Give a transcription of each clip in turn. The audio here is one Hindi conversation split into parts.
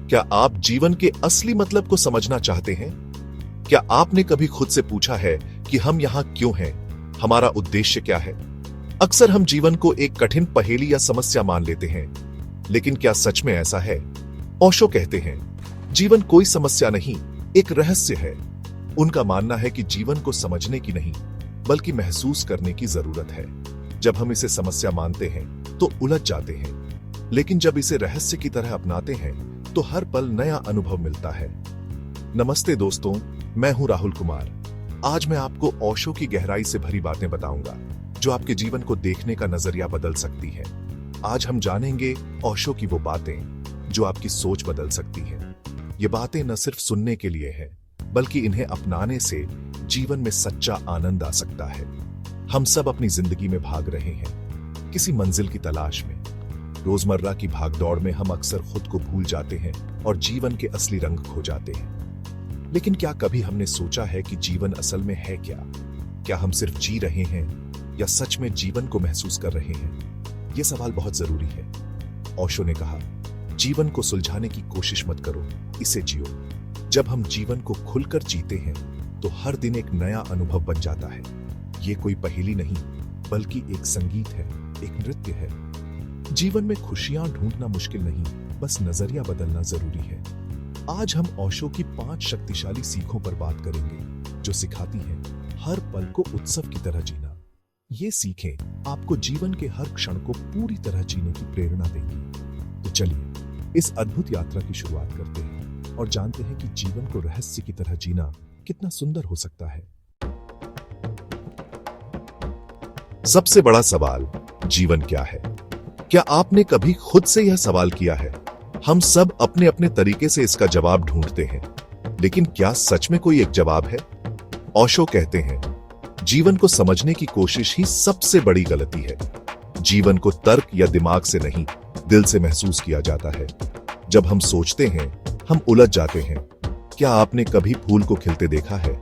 क्या आप जीवन के असली मतलब को समझना चाहते हैं? क्या आपने कभी खुद से पूछा है कि हम यहां क्यों हैं? हमारा उद्देश्य क्या है? अक्सर हम जीवन को एक कठिन पहेली या समस्या मान लेते हैं, लेकिन क्या सच में ऐसा है? ओशो कहते हैं, जीवन कोई समस्या नहीं, एक रहस्य है। उनका मानना है कि जीवन को समझने की नहीं, बल्कि महसूस करने की जरूरत है। जब हम इसे समस्या मानते हैं, तो उलझ जाते हैं, लेकिन जब इसे रहस्य की तरह अपनाते हैं, तो हर पल नया अनुभव मिलता है। नमस्ते दोस्तों, मैं हूं राहुल कुमार। आज मैं आपको ओशो की गहराई से भरी बातें बताऊंगा, जो आपके जीवन को देखने का नजरिया बदल सकती है। आज हम जानेंगे ओशो की वो बातें जो आपकी सोच बदल सकती हैं। ये बातें न सिर्फ सुनने के लिए हैं, बल्कि इन्हें अपनाने से जीवन में सच्चा आनंद आ सकता है। हम सब अपनी जिंदगी में भाग रहे हैं, किसी मंजिल की तलाश में। रोजमर्रा की भागदौड़ में हम अक्सर खुद को भूल जाते हैं और जीवन के असली रंग खो जाते हैं। लेकिन क्या कभी हमने सोचा है कि जीवन असल में है क्या? क्या हम सिर्फ जी रहे हैं या सच में जीवन को महसूस कर रहे हैं? यह सवाल बहुत जरूरी है। ओशो ने कहा, जीवन को सुलझाने की कोशिश मत करो, इसे जियो। जब हम जीवन को खुलकर जीते हैं, तो हर दिन एक नया अनुभव बन जाता है। ये कोई पहेली नहीं, बल्कि एक संगीत है, एक नृत्य है। जीवन में खुशियां ढूंढना मुश्किल नहीं, बस नजरिया बदलना जरूरी है। आज हम ओशो की 5 शक्तिशाली सीखों पर बात करेंगे, जो सिखाती हैं हर पल को उत्सव की तरह जीना। ये सीखें आपको जीवन के हर क्षण को पूरी तरह जीने की प्रेरणा देंगी। तो चलिए इस अद्भुत यात्रा की शुरुआत करते हैं और जानते हैं कि जीवन को रहस्य की तरह जीना कितना सुंदर हो सकता है। सबसे बड़ा सवाल, जीवन क्या है? क्या आपने कभी खुद से यह सवाल किया है? हम सब अपने अपने तरीके से इसका जवाब ढूंढते हैं, लेकिन क्या सच में कोई एक जवाब है? ओशो कहते हैं, जीवन को समझने की कोशिश ही सबसे बड़ी गलती है। जीवन को तर्क या दिमाग से नहीं, दिल से महसूस किया जाता है। जब हम सोचते हैं, हम उलझ जाते हैं। क्या आपने कभी फूल को खिलते देखा है?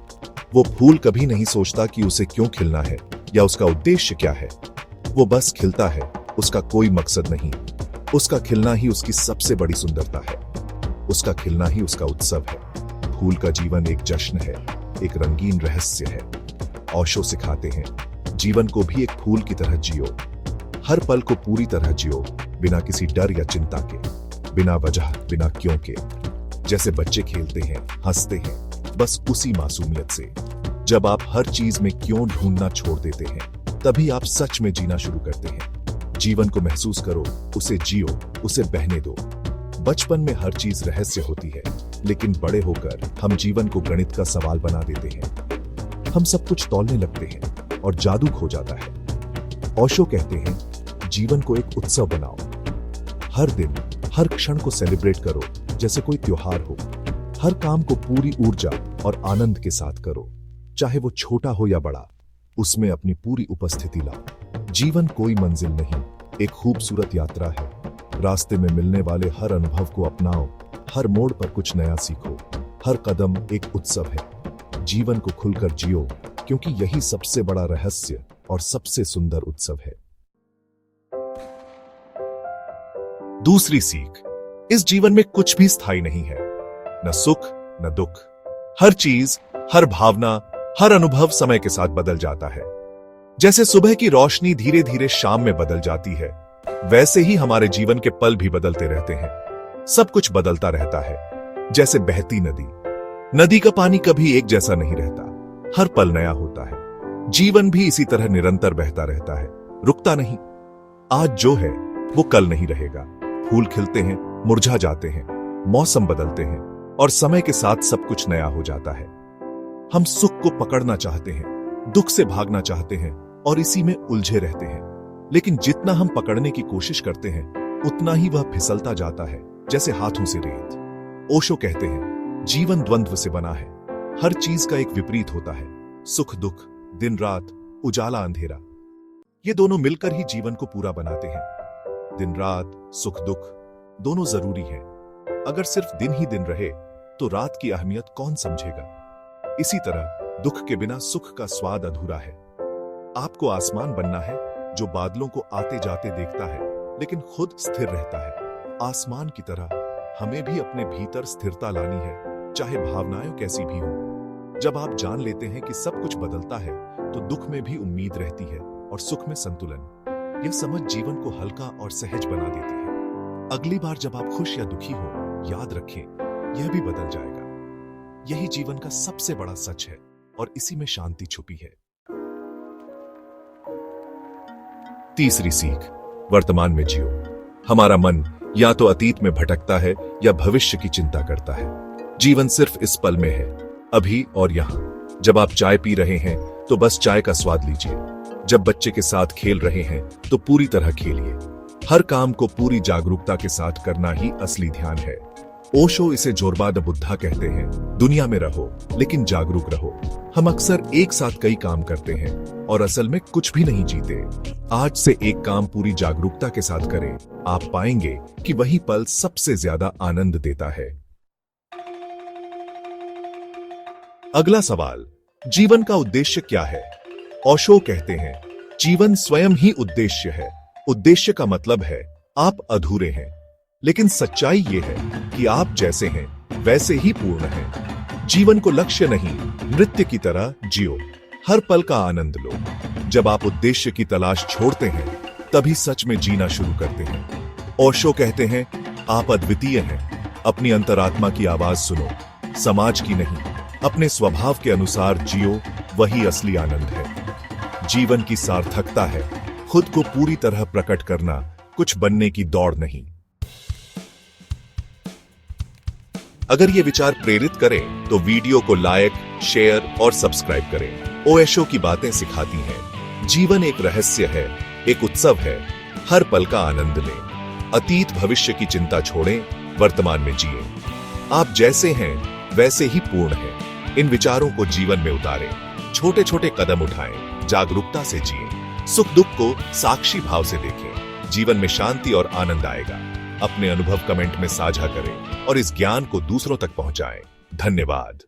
वो फूल कभी नहीं सोचता कि उसे क्यों खिलना है या उसका उद्देश्य क्या है। वो बस खिलता है, उसका कोई मकसद नहीं। उसका खिलना ही उसकी सबसे बड़ी सुंदरता है। उसका खिलना ही उसका उत्सव है। फूल का जीवन एक जश्न है, एक रंगीन रहस्य है। ओशो सिखाते हैं, जीवन को भी एक फूल की तरह जियो। हर पल को पूरी तरह जियो, बिना किसी डर या चिंता के, बिना वजह, बिना क्यों के। जैसे बच्चे खेलते हैं, हंसते हैं, बस उसी मासूमियत से। जब आप हर चीज में क्यों ढूंढना छोड़ देते हैं, तभी आप सच में जीना शुरू करते हैं। जीवन को महसूस करो, उसे जियो, उसे बहने दो। बचपन में हर चीज रहस्य होती है, लेकिन बड़े होकर हम जीवन को गणित का सवाल बना देते हैं। हम सब कुछ तौलने लगते हैं और जादू खो जाता है। ओशो कहते हैं, जीवन को एक उत्सव बनाओ। हर दिन, हर क्षण को सेलिब्रेट करो जैसे कोई त्योहार हो। हर काम को पूरी ऊर्जा और आनंद के साथ करो, चाहे वो छोटा हो या बड़ा। उसमें अपनी पूरी उपस्थिति लाओ। जीवन कोई मंजिल नहीं, एक खूबसूरत यात्रा है। रास्ते में मिलने वाले हर अनुभव को अपनाओ। हर मोड़ पर कुछ नया सीखो। हर कदम एक उत्सव है। जीवन को खुलकर जियो, क्योंकि यही सबसे बड़ा रहस्य और सबसे सुंदर उत्सव है। दूसरी सीख, इस जीवन में कुछ भी स्थायी नहीं है, न सुख न दुख। हर चीज, हर भावना, हर अनुभव समय के साथ बदल जाता है। जैसे सुबह की रोशनी धीरे धीरे शाम में बदल जाती है, वैसे ही हमारे जीवन के पल भी बदलते रहते हैं। सब कुछ बदलता रहता है, जैसे बहती नदी। नदी का पानी कभी एक जैसा नहीं रहता, हर पल नया होता है। जीवन भी इसी तरह निरंतर बहता रहता है, रुकता नहीं। आज जो है वो कल नहीं रहेगा। फूल खिलते हैं, मुरझा जाते हैं, मौसम बदलते हैं, और समय के साथ सब कुछ नया हो जाता है। हम सुख को पकड़ना चाहते हैं, दुख से भागना चाहते हैं और इसी में उलझे रहते हैं। लेकिन जितना हम पकड़ने की कोशिश करते हैं, उतना ही वह फिसलता जाता है, जैसे हाथों से रेत। ओशो कहते हैं, जीवन द्वंद्व से बना है। हर चीज का एक विपरीत होता है, सुख दुख, दिन रात, उजाला अंधेरा। ये दोनों मिलकर ही जीवन को पूरा बनाते हैं। दिन रात, सुख दुख दोनों जरूरी हैं। अगर सिर्फ दिन ही दिन रहे, तो रात की अहमियत कौन समझेगा? इसी तरह दुख के बिना सुख का स्वाद अधूरा है। आपको आसमान बनना है जो बादलों को आते जाते देखता है, लेकिन खुद स्थिर रहता है। आसमान की तरह हमें भी अपने भीतर स्थिरता लानी है, चाहे भावनाएं कैसी भी हों। जब आप जान लेते हैं कि सब कुछ बदलता है, तो दुख में भी उम्मीद रहती है और सुख में संतुलन। यह समझ जीवन को हल्का और सहज बना देती है। अगली बार जब आप खुश या दुखी हो, याद रखें, यह भी बदल जाएगा। यही जीवन का सबसे बड़ा सच है और इसी में शांति छुपी है। तीसरी सीख, वर्तमान में जियो। हमारा मन या तो अतीत में भटकता है या भविष्य की चिंता करता है। जीवन सिर्फ इस पल में है, अभी और यहां। जब आप चाय पी रहे हैं तो बस चाय का स्वाद लीजिए। जब बच्चे के साथ खेल रहे हैं तो पूरी तरह खेलिए। हर काम को पूरी जागरूकता के साथ करना ही असली ध्यान है। ओशो इसे जोरबाद बुद्धा कहते हैं। दुनिया में रहो लेकिन जागरूक रहो। हम अक्सर एक साथ कई काम करते हैं और असल में कुछ भी नहीं जीते। आज से एक काम पूरी जागरूकता के साथ करें, आप पाएंगे कि वही पल सबसे ज्यादा आनंद देता है। अगला सवाल, जीवन का उद्देश्य क्या है? ओशो कहते हैं, जीवन स्वयं ही उद्देश्य है। उद्देश्य का मतलब है आप अधूरे हैं, लेकिन सच्चाई ये है कि आप जैसे हैं वैसे ही पूर्ण हैं। जीवन को लक्ष्य नहीं, नृत्य की तरह जियो। हर पल का आनंद लो। जब आप उद्देश्य की तलाश छोड़ते हैं, तभी सच में जीना शुरू करते हैं। ओशो कहते हैं, आप अद्वितीय हैं। अपनी अंतरात्मा की आवाज सुनो, समाज की नहीं। अपने स्वभाव के अनुसार जियो, वही असली आनंद है। जीवन की सार्थकता है खुद को पूरी तरह प्रकट करना, कुछ बनने की दौड़ नहीं। अगर ये विचार प्रेरित करें तो वीडियो को लाइक, शेयर और सब्सक्राइब करें। ओशो की बातें सिखाती हैं, जीवन एक रहस्य है, एक उत्सव है। हर पल का आनंद लें। अतीत भविष्य की चिंता छोड़ें, वर्तमान में जिए। आप जैसे हैं वैसे ही पूर्ण हैं। इन विचारों को जीवन में उतारें, छोटे छोटे कदम उठाएं, जागरूकता से जिएं। सुख दुख को साक्षी भाव से देखें। जीवन में शांति और आनंद आएगा। अपने अनुभव कमेंट में साझा करें और इस ज्ञान को दूसरों तक पहुंचाएं। धन्यवाद।